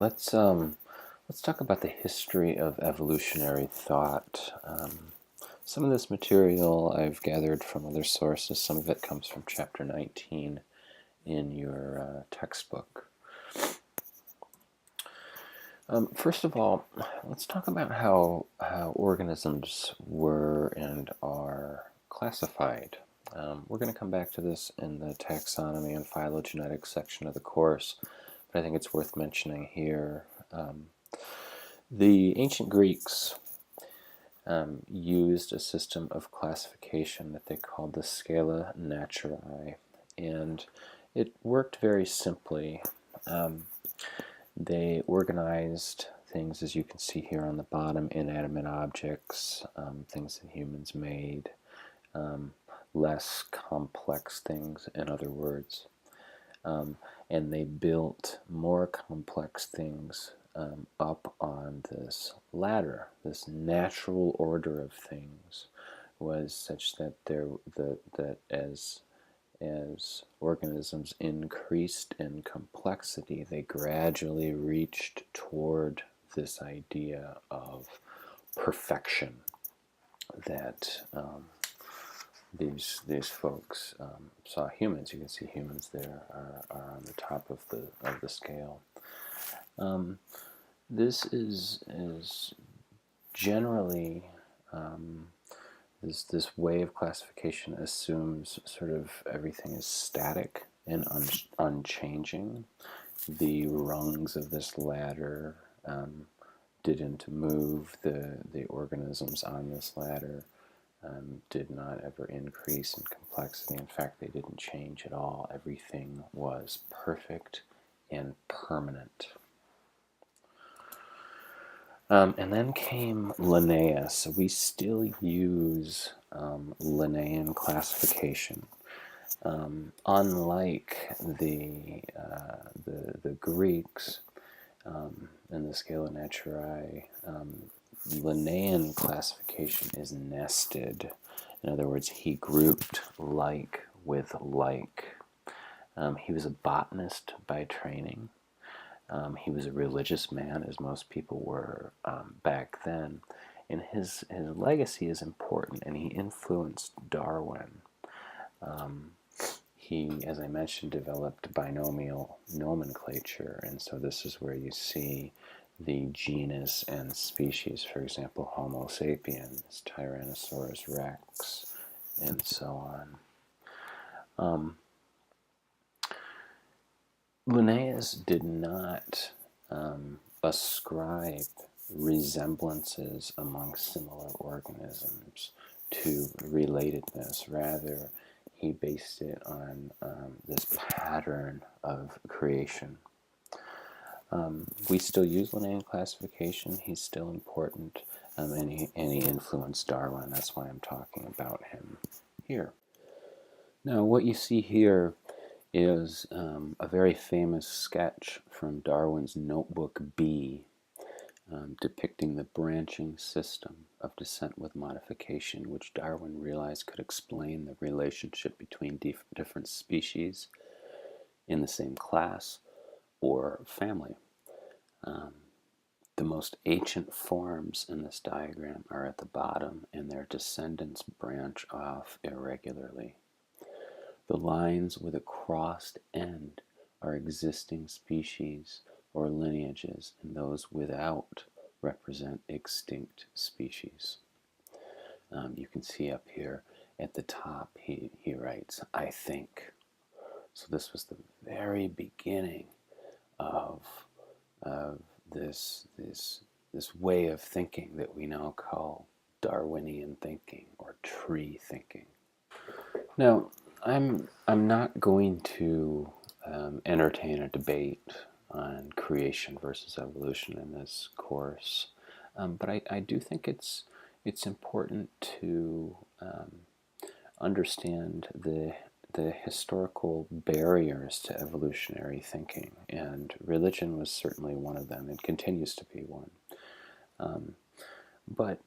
Let's talk about the history of evolutionary thought. Some of this material I've gathered from other sources. Some of it comes from chapter 19 in your textbook. First of all, let's talk about how organisms were and are classified. We're going to come back to this in the taxonomy and phylogenetics section of the course, but I think it's worth mentioning here. The ancient Greeks used a system of classification that they called the Scala Naturae, and it worked very simply. They organized things, as you can see here on the bottom, inanimate objects, things that humans made, less complex things, in other words. And they built more complex things up on this ladder. This natural order of things was such that as organisms increased in complexity, they gradually reached toward this idea of perfection that these folks saw humans. You can see humans there are on the top of the scale. This is generally this way of classification assumes sort of everything is static and unchanging. The rungs of this ladder didn't move. The organisms on this ladder did not ever increase in complexity. In fact, they didn't change at all. Everything was perfect and permanent. And then came Linnaeus. We still use Linnaean classification. Unlike the Greeks in the Scala Naturae, Linnaean classification is nested. In other words, he grouped like with like. He was a botanist by training. He was a religious man, as most people were back then, and his legacy is important, and he influenced Darwin. He, as I mentioned, developed binomial nomenclature, and so this is where you see the genus and species, for example, Homo sapiens, Tyrannosaurus rex, and so on. Linnaeus did not ascribe resemblances among similar organisms to relatedness. Rather, he based it on this pattern of creation. We still use Linnaean classification. He's still important, and he influenced Darwin. That's why I'm talking about him here. Now, what you see here is a very famous sketch from Darwin's Notebook B, depicting the branching system of descent with modification, which Darwin realized could explain the relationship between different species in the same class or family. The most ancient forms in this diagram are at the bottom, and their descendants branch off irregularly. The lines with a crossed end are existing species or lineages, and those without represent extinct species. You can see up here at the top, he writes, "I think." So this was the very beginning of this way of thinking that we now call Darwinian thinking or tree thinking. Now, I'm not going to entertain a debate on creation versus evolution in this course, but I do think it's important to understand the historical barriers to evolutionary thinking, and religion was certainly one of them and continues to be one. But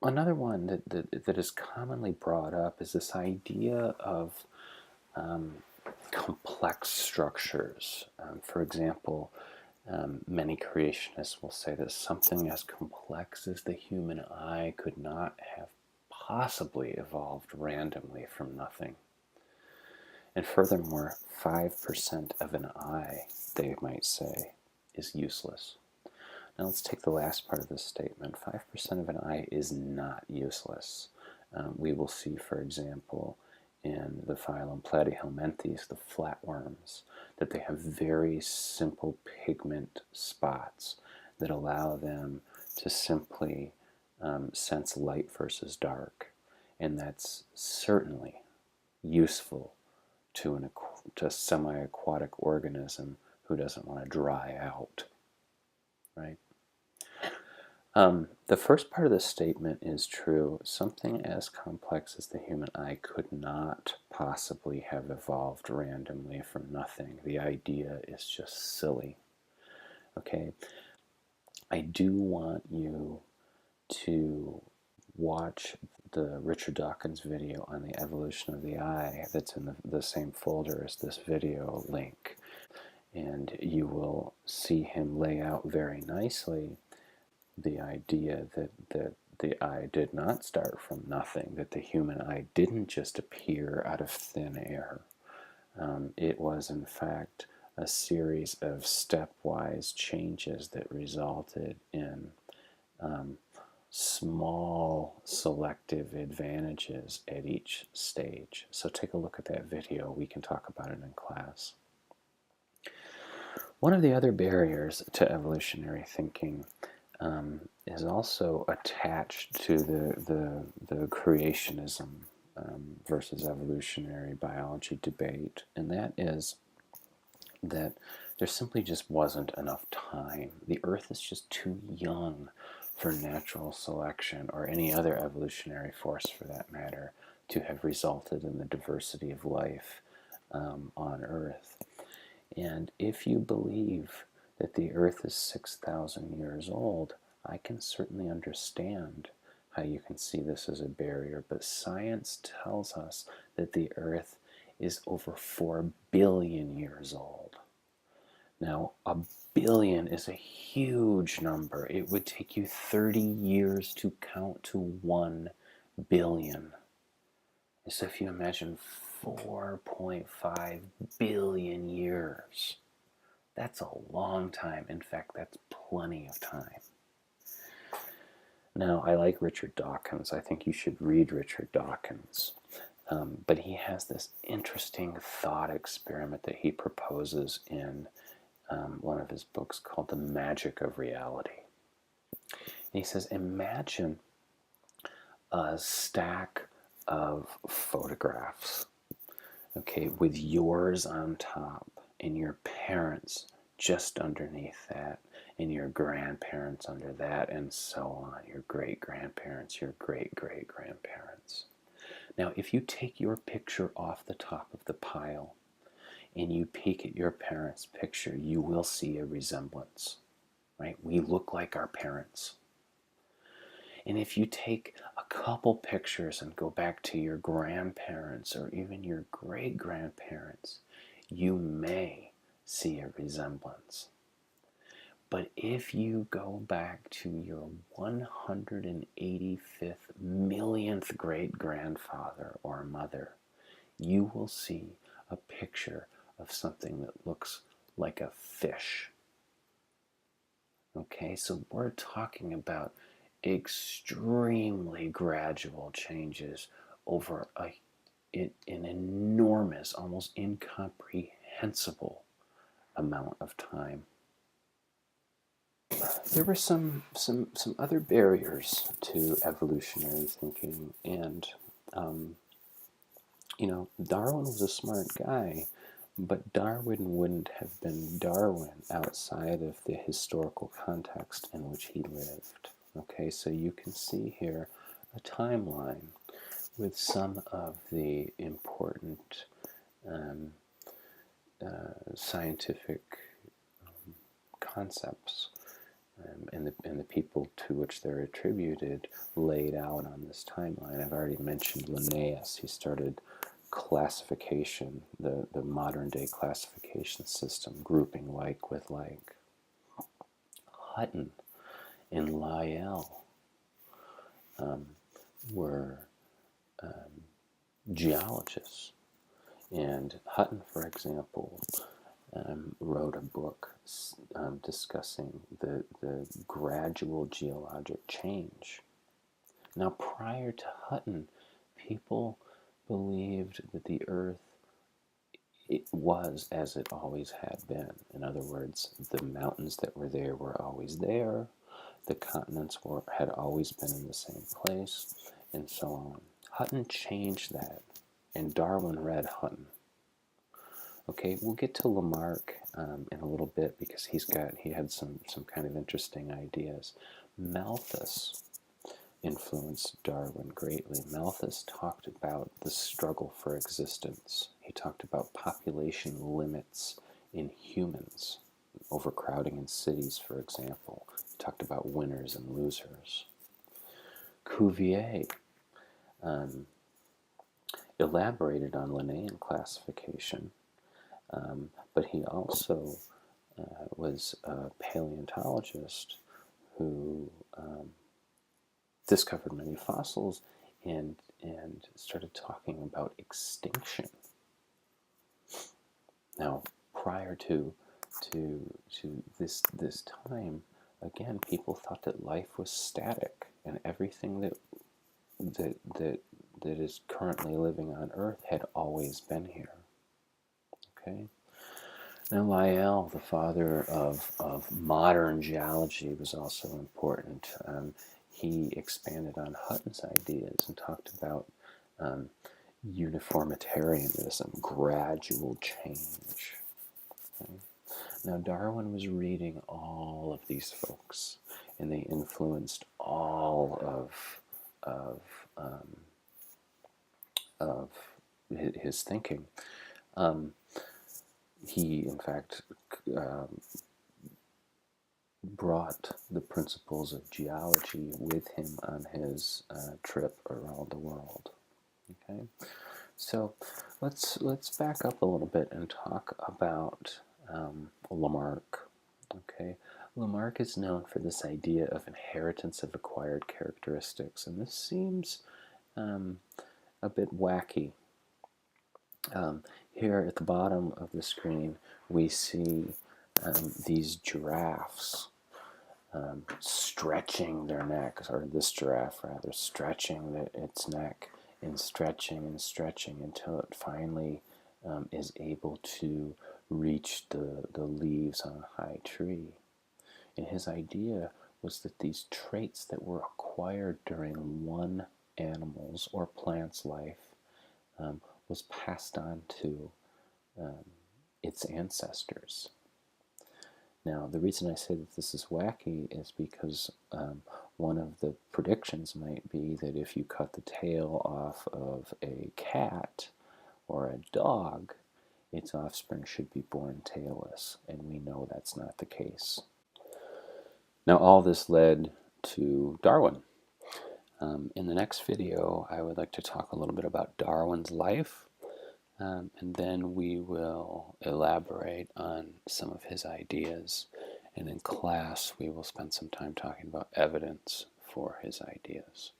another one that is commonly brought up is this idea of complex structures. For example, many creationists will say that something as complex as the human eye could not have possibly evolved randomly from nothing. And furthermore, 5% of an eye, they might say, is useless. Now let's take the last part of this statement. 5% of an eye is not useless. We will see, for example, in the phylum Platyhelminthes, the flatworms, that they have very simple pigment spots that allow them to simply sense light versus dark. And that's certainly useful to a semi-aquatic organism who doesn't want to dry out, right? The first part of the statement is true. Something as complex as the human eye could not possibly have evolved randomly from nothing. The idea is just silly. Okay? I do want you to watch the Richard Dawkins video on the evolution of the eye that's in the same folder as this video link. And you will see him lay out very nicely the idea that the eye did not start from nothing, that the human eye didn't just appear out of thin air. It was, in fact, a series of stepwise changes that resulted in small selective advantages at each stage. So take a look at that video. We can talk about it in class. One of the other barriers to evolutionary thinking is also attached to the creationism versus evolutionary biology debate, and that is that there simply just wasn't enough time. The Earth is just too young for natural selection, or any other evolutionary force for that matter, to have resulted in the diversity of life on Earth. And if you believe that the Earth is 6,000 years old, I can certainly understand how you can see this as a barrier, but science tells us that the Earth is over 4 billion years old. Now, a billion is a huge number. It would take you 30 years to count to 1 billion. So if you imagine 4.5 billion years, that's a long time. In fact, that's plenty of time. Now, I like Richard Dawkins. I think you should read Richard Dawkins. But he has this interesting thought experiment that he proposes in one of his books called The Magic of Reality. And he says, imagine a stack of photographs, okay, with yours on top and your parents just underneath that, and your grandparents under that, and so on, your great-grandparents, your great-great-grandparents. Now, if you take your picture off the top of the pile and you peek at your parents' picture, you will see a resemblance, right? We look like our parents. And if you take a couple pictures and go back to your grandparents or even your great-grandparents, you may see a resemblance. But if you go back to your 185th millionth great-grandfather or mother, you will see a picture of something that looks like a fish. Okay, so we're talking about extremely gradual changes over an enormous, almost incomprehensible amount of time. There were some other barriers to evolutionary thinking, and Darwin was a smart guy, but Darwin wouldn't have been Darwin outside of the historical context in which he lived. Okay, so you can see here a timeline with some of the important scientific concepts and the people to which they're attributed laid out on this timeline. I've already mentioned Linnaeus. He started classification, the modern day classification system, grouping like with like. Hutton and Lyell were geologists. And Hutton, for example, wrote a book discussing the gradual geologic change. Now, prior to Hutton, people believed that the Earth it was as it always had been. In other words, the mountains that were there were always there, the continents had always been in the same place, and so on. Hutton changed that, and Darwin read Hutton. Okay, we'll get to Lamarck in a little bit because he had some kind of interesting ideas. Malthus influenced Darwin greatly. Malthus talked about the struggle for existence. He talked about population limits in humans, overcrowding in cities, for example. He talked about winners and losers. Cuvier elaborated on Linnaean classification, but he also was a paleontologist who discovered many fossils and started talking about extinction. Now, prior to this time, again, people thought that life was static, and everything that is currently living on Earth had always been here. Okay. Now, Lyell, the father of modern geology, was also important. He expanded on Hutton's ideas and talked about uniformitarianism, gradual change. Okay? Now, Darwin was reading all of these folks, and they influenced all of his thinking. He, in fact, brought the principles of geology with him on his trip around the world. Okay, so let's back up a little bit and talk about Lamarck. Okay, Lamarck is known for this idea of inheritance of acquired characteristics, and this seems a bit wacky. Here at the bottom of the screen, we see these giraffes stretching their necks, or this giraffe rather, stretching its neck and stretching until it finally is able to reach the leaves on a high tree. And his idea was that these traits that were acquired during one animal's or plant's life was passed on to its ancestors. Now, the reason I say that this is wacky is because one of the predictions might be that if you cut the tail off of a cat or a dog, its offspring should be born tailless, and we know that's not the case. Now, all this led to Darwin. In the next video, I would like to talk a little bit about Darwin's life, and then we will elaborate on some of his ideas. And in class, we will spend some time talking about evidence for his ideas.